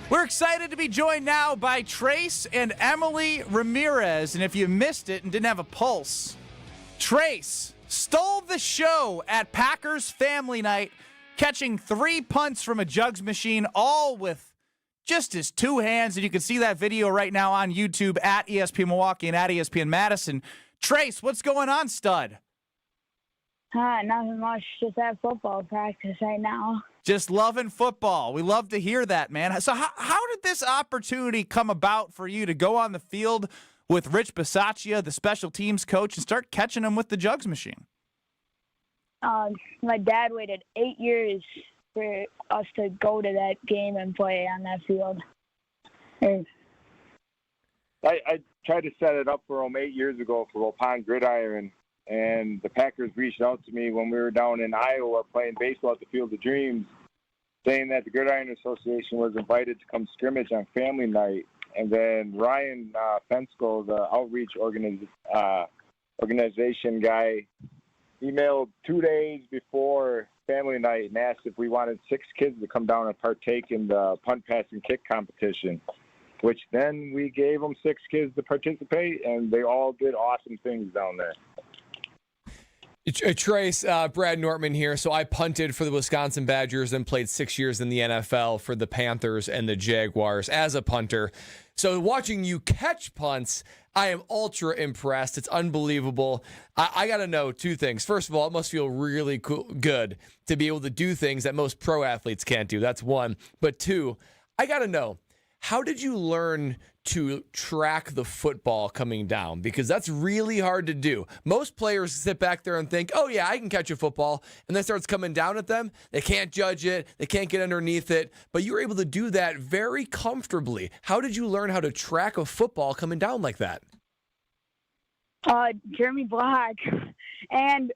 We're excited to be joined now by Trace and Emily Ramirez. And if you missed it and didn't have a pulse, Trace stole the show at Packers Family Night, catching 3 punts from a jugs machine, all with just his 2 hands. And you can see that video right now on YouTube at ESPN Milwaukee and at ESPN Madison. Trace, what's going on, stud? Nothing much. Just at football practice right now. Just loving football. We love to hear that, man. So how did this opportunity come about for you to go on the field with Rich Bisaccia, the special teams coach, and start catching them with the jugs machine? My dad waited 8 years for us to go to that game and play on that field. I tried to set it up for him 8 years ago for Waupun Gridiron, and the Packers reached out to me when we were down in Iowa playing baseball at the Field of Dreams, saying that the Gridiron Association was invited to come scrimmage on family night. And then Ryan Fensko, the outreach organization guy, emailed 2 days before family night and asked if we wanted 6 kids to come down and partake in the punt, pass, and kick competition, which then we gave them 6 kids to participate, and they all did awesome things down there. Trace, Brad Nortman here. So I punted for the Wisconsin Badgers and played 6 years in the NFL for the Panthers and the Jaguars as a punter. So watching you catch punts, I am ultra impressed. It's unbelievable. I got to know 2 things. First of all, it must feel really good to be able to do things that most pro athletes can't do. That's 1. But 2, I got to know, how did you learn to track the football coming down? Because that's really hard to do. Most players sit back there and think, oh, yeah, I can catch a football, and then it starts coming down at them. They can't judge it. They can't get underneath it. But you were able to do that very comfortably. How did you learn how to track a football coming down like that? Jeremy Black, and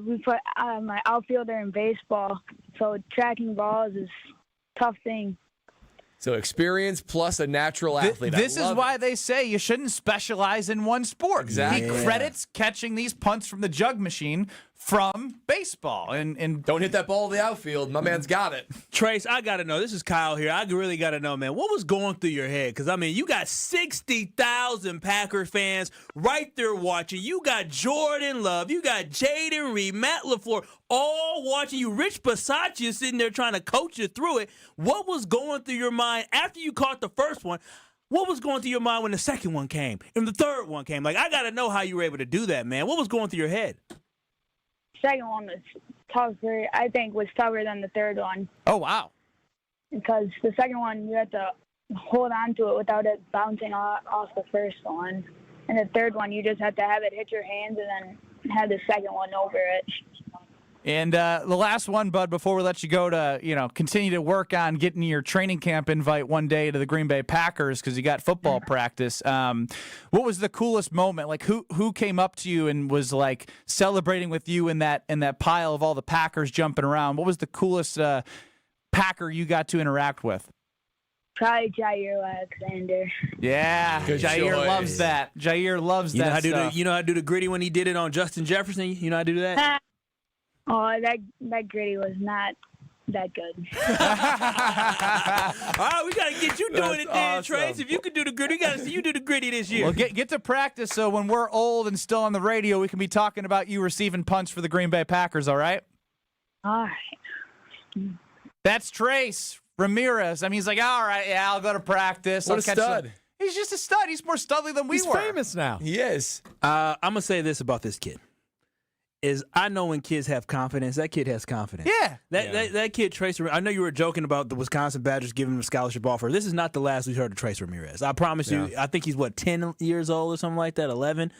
we put my outfielder in baseball, so tracking balls is a tough thing. So experience plus a natural athlete. This is why they say you shouldn't specialize in one sport. Exactly. He credits catching these punts from the jug machine from baseball. And don't hit that ball in the outfield. My man's got it. Trace, I got to know. This is Kyle here. I really got to know, man. What was going through your head? Because, I mean, you got 60,000 Packer fans right there watching. You got Jordan Love. You got Jaden Reed, Matt LaFleur, all watching you. Rich Bisaccia sitting there trying to coach you through it. What was going through your mind after you caught the first one? What was going through your mind when the second one came and the third one came? Like, I got to know how you were able to do that, man. What was going through your head? Second one was tougher. I think was tougher than the third one. Oh, wow. Because the second one, you had to hold on to it without it bouncing off the first one. And the third one, you just had to have it hit your hands and then have the second one over it. And the last one, Bud, before we let you go to, continue to work on getting your training camp invite one day to the Green Bay Packers because you got football practice. What was the coolest moment? Like, who came up to you and was like celebrating with you in that pile of all the Packers jumping around? What was the coolest Packer you got to interact with? Probably Jair Alexander. Yeah, good Jair choice. loves that. Jair loves that stuff. You know how to do the gritty when he did it on Justin Jefferson? You know how to do that? Oh, that gritty was not that good. All right, we got to get you doing it then, awesome. Trace. If you can do the gritty, we got to see you do the gritty this year. Well, get to practice so when we're old and still on the radio, we can be talking about you receiving punts for the Green Bay Packers, all right? All right. That's Trace Ramirez. I mean, he's like, all right, yeah, I'll go to practice. What I'll a catch stud. He's just a stud. He's more studly than we He's were. famous now. He is. I'm going to say this about this kid. Is I know when kids have confidence, that kid has confidence. Yeah. That kid, Trace Ramirez, I know you were joking about the Wisconsin Badgers giving him a scholarship offer. This is not the last we heard of Trace Ramirez. I promise you, I think he's, 10 years old or something like that, 11.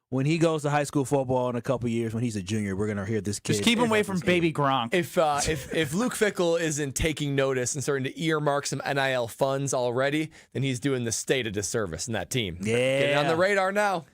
When he goes to high school football in a couple years, when he's a junior, we're going to hear this kid. Just keep him away from baby Gronk. If Luke Fickell isn't taking notice and starting to earmark some NIL funds already, then he's doing the state a disservice in that team. Yeah. Getting on the radar now.